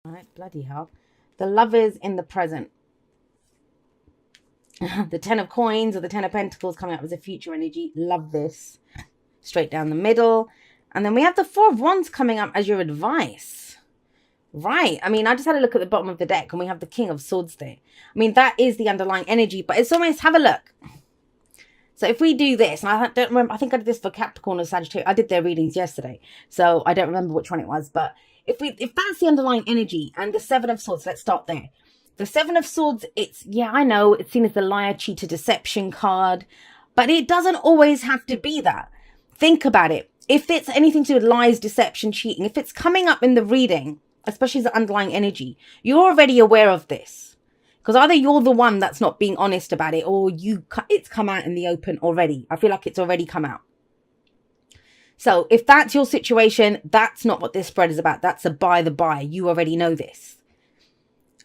All right, bloody hell. The Lovers in the present. The Ten of Coins or the Ten of Pentacles coming up as a future energy. Love this. Straight down the middle. And then we have the Four of Wands coming up as your advice. Right. I mean, I just had a look at the bottom of the deck and we have the King of Swords there. I mean, that is the underlying energy, but it's almost, have a look. So if we do this, and I don't remember, I think I did this for Capricorn or Sagittarius. I did their readings yesterday, so I don't remember which one it was. But if that's the underlying energy and the Seven of Swords, let's start there. The Seven of Swords, it's, yeah, I know, it's seen as the liar, cheater, deception card, but it doesn't always have to be that. Think about it. If it's anything to do with lies, deception, cheating, if it's coming up in the reading, especially the underlying energy, you're already aware of this. Because either you're the one that's not being honest about it, or it's come out in the open already. I feel like it's already come out. So if that's your situation, that's not what this spread is about. That's a by the by. You already know this.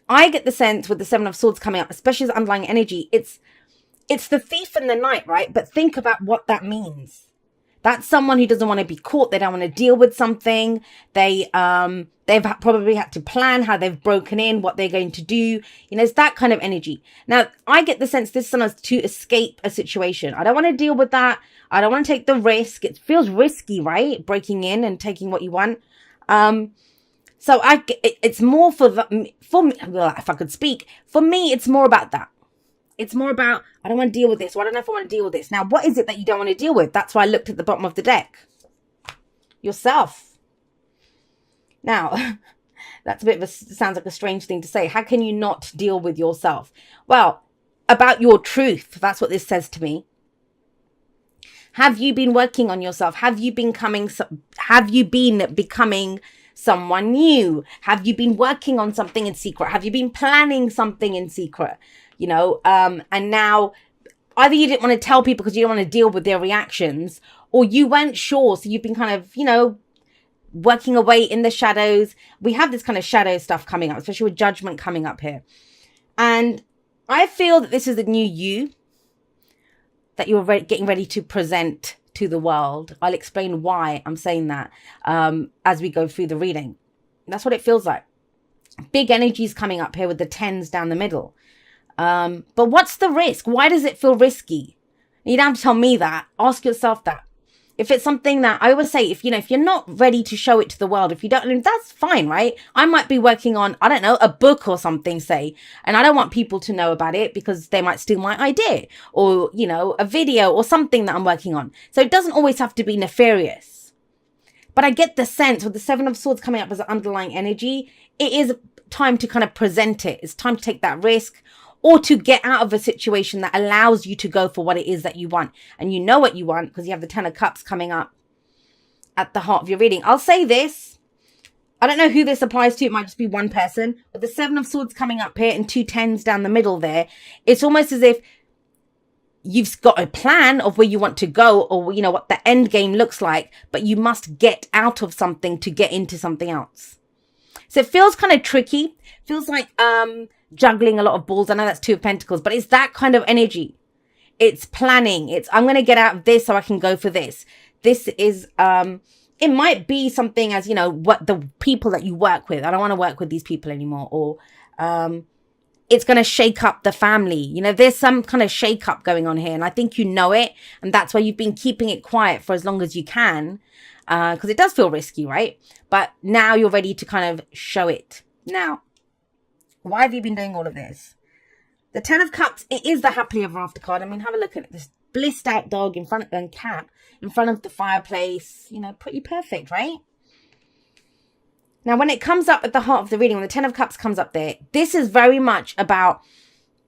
I get the sense with the Seven of Swords coming up, especially the underlying energy, it's the thief in the night, right? But think about what that means. That's someone who doesn't want to be caught. They don't want to deal with something. They've probably had to plan how they've broken in, what they're going to do. You know, it's that kind of energy. Now, I get the sense this is someone to escape a situation. I don't want to deal with that. I don't want to take the risk. It feels risky, right? Breaking in and taking what you want. So it's more for me, well, if I could speak, for me, it's more about that. It's more about, I don't want to deal with this. Well, I don't know if I want to deal with this. Now, what is it that you don't want to deal with? That's why I looked at the bottom of the deck. Yourself. Now, that's a bit of a, sounds like a strange thing to say. How can you not deal with yourself? Well, about your truth. That's what this says to me. Have you been working on yourself? Have you been becoming someone new? Have you been working on something in secret? Have you been planning something in secret? You know, and now either you didn't want to tell people because you don't want to deal with their reactions, or you weren't sure. So you've been kind of, you know, working away in the shadows. We have this kind of shadow stuff coming up, especially with Judgment coming up here. And I feel that this is the new you that you're getting ready to present to the world. I'll explain why I'm saying that as we go through the reading. That's what it feels like. Big energies coming up here with the tens down the middle. But what's the risk? Why does it feel risky? You don't have to tell me that. Ask yourself that. If it's something that I always say, if you're not ready to show it to the world, if you don't, that's fine, right? I might be working on, I don't know, a book or something, say, and I don't want people to know about it because they might steal my idea, or, you know, a video or something that I'm working on. So it doesn't always have to be nefarious. But I get the sense with the Seven of Swords coming up as an underlying energy, it is time to kind of present it. It's time to take that risk, or to get out of a situation that allows you to go for what it is that you want. And you know what you want because you have the Ten of Cups coming up at the heart of your reading. I'll say this. I don't know who this applies to. It might just be one person. But the Seven of Swords coming up here and two tens down the middle there. It's almost as if you've got a plan of where you want to go, or, you know, what the end game looks like. But you must get out of something to get into something else. So it feels kind of tricky. Feels like juggling a lot of balls. I know that's Two of Pentacles, but it's that kind of energy. It's planning. It's, I'm going to get out of this so I can go for this. This is, it might be something as, you know, what the people that you work with. I don't want to work with these people anymore. Or it's going to shake up the family. You know, there's some kind of shake up going on here. And I think you know it. And that's why you've been keeping it quiet for as long as you can. Because it does feel risky, right? But now you're ready to kind of show it. Now, why have you been doing all of this? The Ten of Cups, it is the happily ever after card. I mean, have a look at this blissed out dog in front and cat in front of the fireplace. You know, pretty perfect, right? Now, when it comes up at the heart of the reading, when the Ten of Cups comes up there, this is very much about,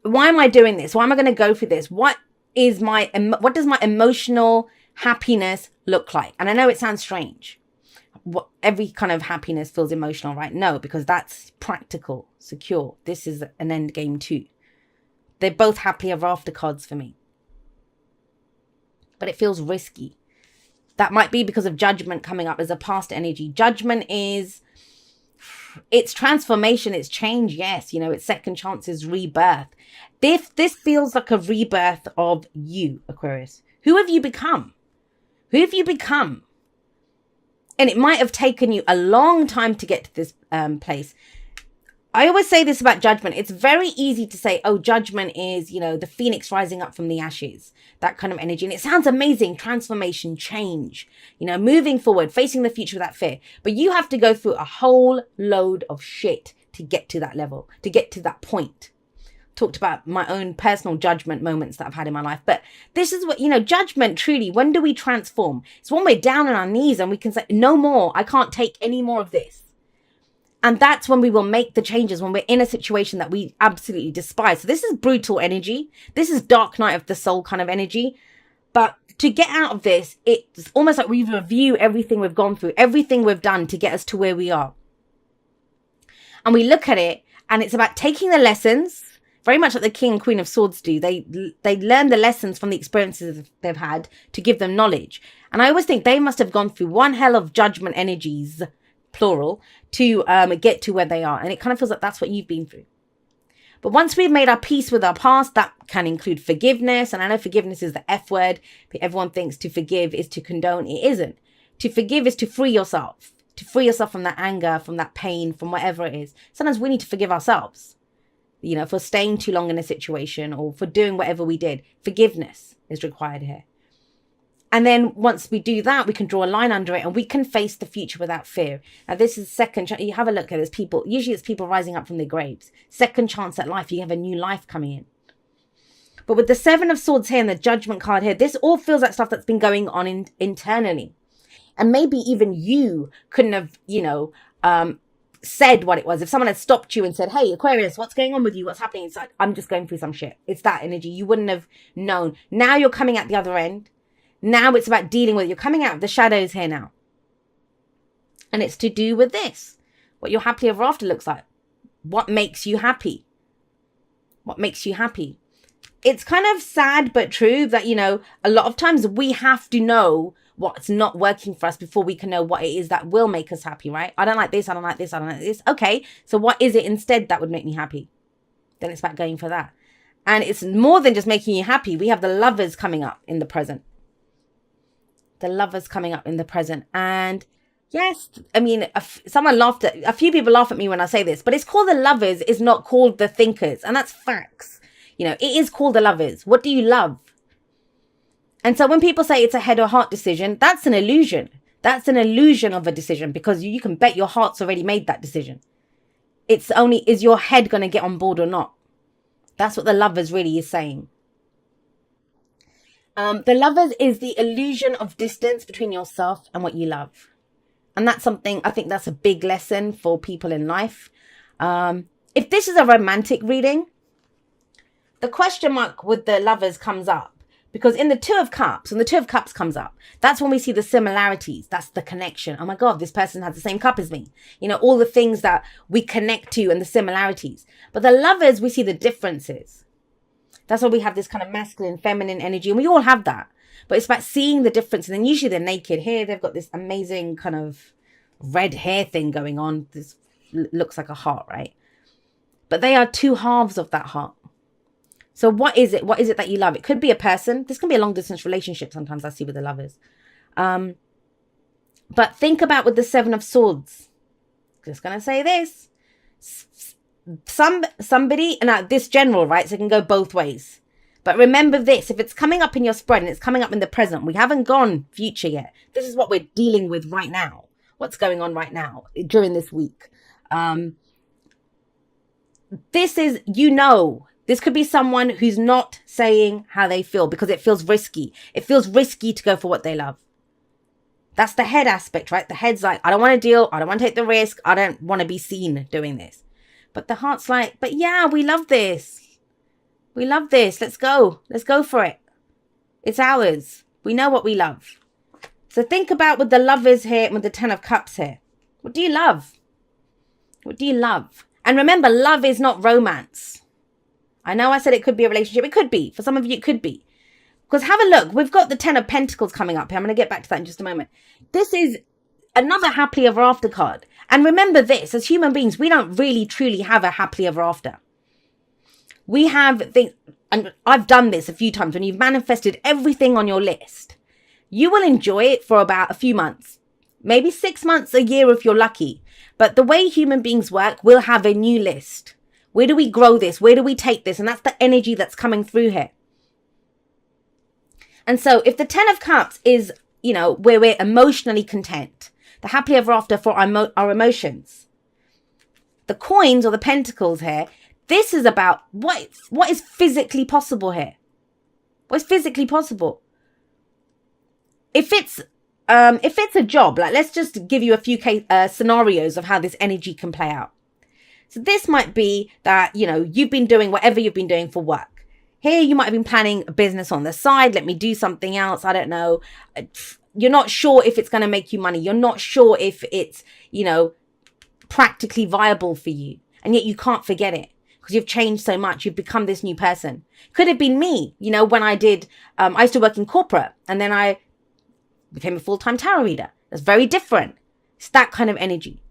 why am I doing this? Why am I going to go for this? What does my emotional happiness look like? And I know it sounds strange. Every kind of happiness feels emotional, right? No, because that's practical, secure. This is an end game too. They're both happy ever after cards for me. But it feels risky. That might be because of Judgment coming up as a past energy. Judgment is, it's transformation, it's change, yes. You know, it's second chances, rebirth. This feels like a rebirth of you, Aquarius. Who have you become? Who have you become? And it might have taken you a long time to get to this place. I always say this about judgment. It's very easy to say, oh, judgment is, the phoenix rising up from the ashes, that kind of energy. And it sounds amazing. Transformation, change, moving forward, facing the future without fear. But you have to go through a whole load of shit to get to that level, to get to that point. Talked about my own personal judgment moments that I've had in my life. But this is what, judgment truly, when do we transform? It's when we're down on our knees and we can say, no more, I can't take any more of this. And that's when we will make the changes, when we're in a situation that we absolutely despise. So this is brutal energy. This is dark night of the soul kind of energy. But to get out of this, it's almost like we review everything we've gone through, everything we've done to get us to where we are. And we look at it, and it's about taking the lessons, very much like the King and Queen of Swords do. They learn the lessons from the experiences they've had to give them knowledge. And I always think they must have gone through one hell of judgment energies, plural, to get to where they are. And it kind of feels like that's what you've been through. But once we've made our peace with our past, that can include forgiveness. And I know forgiveness is the F word. Everyone thinks to forgive is to condone. It isn't. To forgive is to free yourself. To free yourself from that anger, from that pain, from whatever it is. Sometimes we need to forgive ourselves, for staying too long in a situation or for doing whatever we did. Forgiveness is required here. And then once we do that, we can draw a line under it and we can face the future without fear. Now, this is second chance. You have a look at this. Usually it's people rising up from their graves. Second chance at life. You have a new life coming in. But with the Seven of Swords here and the Judgment card here, this all feels like stuff that's been going on internally. And maybe even you couldn't have, said what it was. If someone had stopped you and said, hey, Aquarius, what's going on with you? What's happening? It's like, I'm just going through some shit. It's that energy. You wouldn't have known. Now you're coming at the other end. Now it's about dealing with it. You're coming out of the shadows here now. And it's to do with this. What your happily ever after looks like. What makes you happy? What makes you happy? It's kind of sad but true that, a lot of times we have to know what's not working for us before we can know what it is that will make us happy, right? I don't like this, I don't like this, I don't like this. Okay, so what is it instead that would make me happy? Then it's about going for that. And it's more than just making you happy. We have the Lovers coming up in the present. The Lovers coming up in the present. And yes, I mean, a few people laugh at me when I say this, but it's called the Lovers, it's not called the Thinkers. And that's facts. It is called the Lovers. What do you love? And so when people say it's a head or heart decision, that's an illusion. That's an illusion of a decision because you can bet your heart's already made that decision. It's only, is your head going to get on board or not? That's what the Lovers really is saying. The Lovers is the illusion of distance between yourself and what you love. And that's something, I think that's a big lesson for people in life. If this is a romantic reading, the question mark with the Lovers comes up. Because in the Two of Cups, when the Two of Cups comes up, that's when we see the similarities. That's the connection. Oh my God, this person has the same cup as me. All the things that we connect to and the similarities. But the Lovers, we see the differences. That's why we have this kind of masculine, feminine energy. And we all have that. But it's about seeing the difference. And then usually they're naked. Here they've got this amazing kind of red hair thing going on. This looks like a heart, right? But they are two halves of that heart. So what is it? What is it that you love? It could be a person. This can be a long distance relationship. Sometimes I see with the Lovers. But think about with the Seven of Swords. Just going to say this. Somebody, now this general, right? So it can go both ways. But remember this. If it's coming up in your spread and it's coming up in the present, we haven't gone future yet. This is what we're dealing with right now. What's going on right now during this week. This is, this could be someone who's not saying how they feel because it feels risky. It feels risky to go for what they love. That's the head aspect, right? The head's like, I don't want to deal. I don't want to take the risk. I don't want to be seen doing this. But the heart's like, but yeah, we love this. We love this. Let's go. Let's go for it. It's ours. We know what we love. So think about with the Lovers here and with the Ten of Cups here. What do you love? What do you love? And remember, love is not romance. I know I said it could be a relationship. It could be. For some of you, it could be. Because have a look. We've got the Ten of Pentacles coming up here. I'm going to get back to that in just a moment. This is another happily ever after card. And remember this. As human beings, we don't really, truly have a happily ever after. We have things, and I've done this a few times. When you've manifested everything on your list, you will enjoy it for about a few months. maybe 6 months, a year if you're lucky. But the way human beings work, we'll have a new list. Where do we grow this? Where do we take this? And that's the energy that's coming through here. And so if the 10 of Cups is, you know, where we're emotionally content, the happily ever after for our emotions, the coins or the pentacles here, this is about what is physically possible here. What's physically possible? If it's a job, like let's just give you a few scenarios of how this energy can play out. So this might be that, you know, you've been doing whatever you've been doing for work. Here you might have been planning a business on the side. Let me do something else. I don't know. You're not sure if it's going to make you money. You're not sure if it's, you know, practically viable for you. And yet you can't forget it because you've changed so much. You've become this new person. Could have been me, you know, when I did, I used to work in corporate and then I became a full-time tarot reader. That's very different. It's that kind of energy.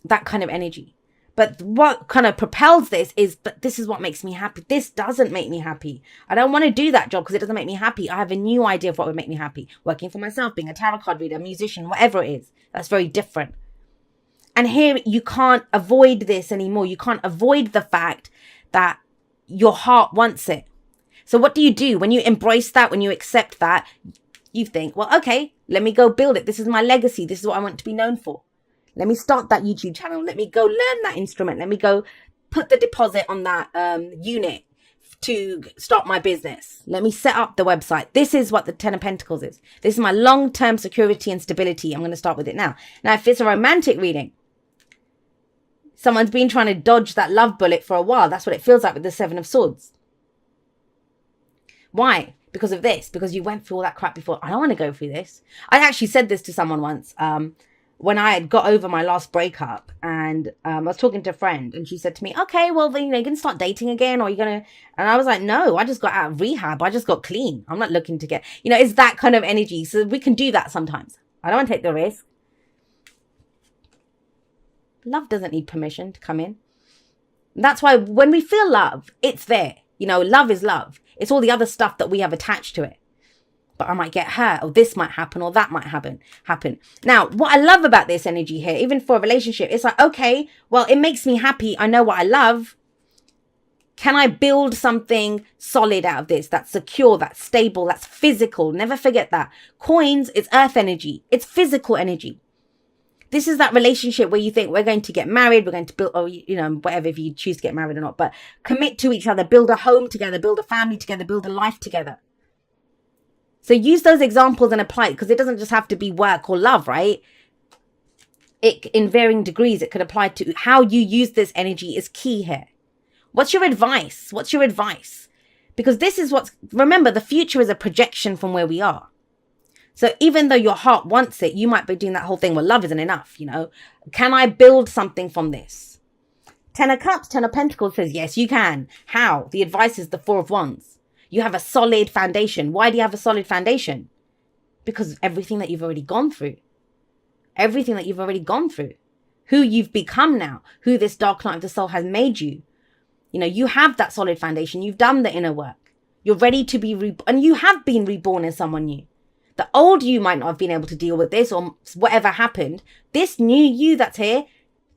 That kind of energy. But what kind of propels this is, but this is what makes me happy. This doesn't make me happy. I don't want to do that job because it doesn't make me happy. I have a new idea of what would make me happy. Working for myself, being a tarot card reader, a musician, whatever it is. That's very different. And here you can't avoid this anymore. You can't avoid the fact that your heart wants it. So what do you do when you embrace that, when you accept that? You think, well, okay, let me go build it. This is my legacy. This is what I want to be known for. Let me start that YouTube channel. Let me go learn that instrument. Let me go put the deposit on that unit to start my business. Let me set up the website. This is what the 10 of Pentacles is. This is my long-term security and stability. I'm going to start with it now. Now, if it's a romantic reading, someone's been trying to dodge that love bullet for a while. That's what it feels like with the 7 of Swords. Why? Because of this. Because you went through all that crap before. I don't want to go through this. I actually said this to someone once. When I had got over my last breakup and I was talking to a friend and she said to me, okay, well, then, you know, you're going to start dating again or you're going to, and I was like, no, I just got out of rehab. I just got clean. I'm not looking to get, you know, it's that kind of energy. So we can do that sometimes. I don't want to take the risk. Love doesn't need permission to come in. That's why when we feel love, it's there. You know, love is love. It's all the other stuff that we have attached to it. But I might get hurt, or this might happen, or that might happen. Now, what I love about this energy here, even for a relationship, it's like, okay, well, it makes me happy. I know what I love. Can I build something solid out of this? That's secure, that's stable, that's physical. Never forget that. Coins, it's earth energy. It's physical energy. This is that relationship where you think we're going to get married, we're going to build, or, you know, whatever, if you choose to get married or not, but commit to each other, build a home together, build a family together, build a life together. So use those examples and apply it, because it doesn't just have to be work or love, right? It, in varying degrees, it could apply to how you use this energy is key here. What's your advice? What's your advice? Because this is what's, remember, the future is a projection from where we are. So even though your heart wants it, you might be doing that whole thing, well, love isn't enough, you know? Can I build something from this? 10 of Cups, 10 of Pentacles says, yes, you can. How? The advice is the 4 of Wands. You have a solid foundation. Why do you have a solid foundation? Because of everything that you've already gone through. Everything that you've already gone through. Who you've become now. Who this dark night of the soul has made you. You know, you have that solid foundation. You've done the inner work. You're ready to be reborn. And you have been reborn as someone new. The old you might not have been able to deal with this or whatever happened. This new you that's here,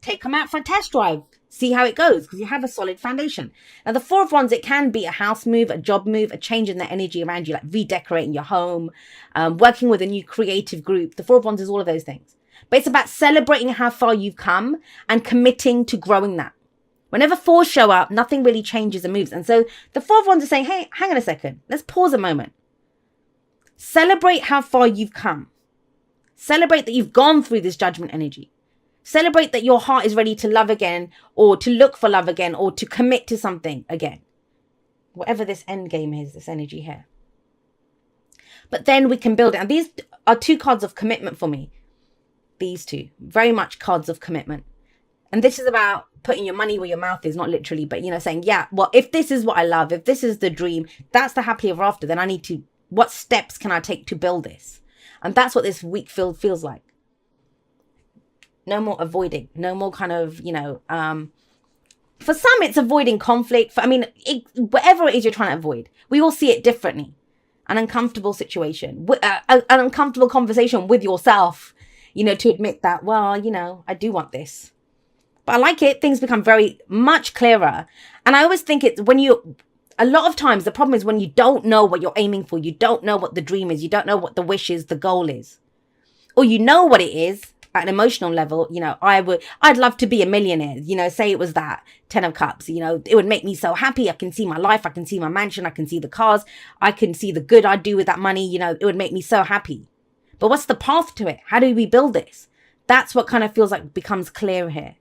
take them out for a test drive. See how it goes, because you have a solid foundation. Now, the 4 of Wands, it can be a house move, a job move, a change in the energy around you, like redecorating your home, working with a new creative group. The 4 of Wands is all of those things. But it's about celebrating how far you've come and committing to growing that. Whenever 4s show up, nothing really changes and moves. And so the 4 of Wands is saying, hey, hang on a second. Let's pause a moment. Celebrate how far you've come. Celebrate that you've gone through this judgment energy. Celebrate that your heart is ready to love again, or to look for love again, or to commit to something again. Whatever this end game is, this energy here. But then we can build it. And these are 2 cards of commitment for me. These 2. Very much cards of commitment. And this is about putting your money where your mouth is, not literally, but, you know, saying, yeah, well, if this is what I love, if this is the dream, that's the happily ever after, then I need to, what steps can I take to build this? And that's what this week feels like. No more avoiding. No more kind of, you know, for some it's avoiding conflict. Whatever it is you're trying to avoid, we all see it differently. An uncomfortable situation, an uncomfortable conversation with yourself, to admit that, well, I do want this. But I like it. Things become very much clearer. And I always think it's a lot of times the problem is when you don't know what you're aiming for, you don't know what the dream is, you don't know what the wish is, the goal is, or you know what it is at an emotional level. I'd love to be a millionaire, say it was that 10 of cups, it would make me so happy. I can see my life. I can see my mansion. I can see the cars. I can see the good I'd do with that money. It would make me so happy. But what's the path to it? How do we build this? That's what kind of feels like becomes clear here.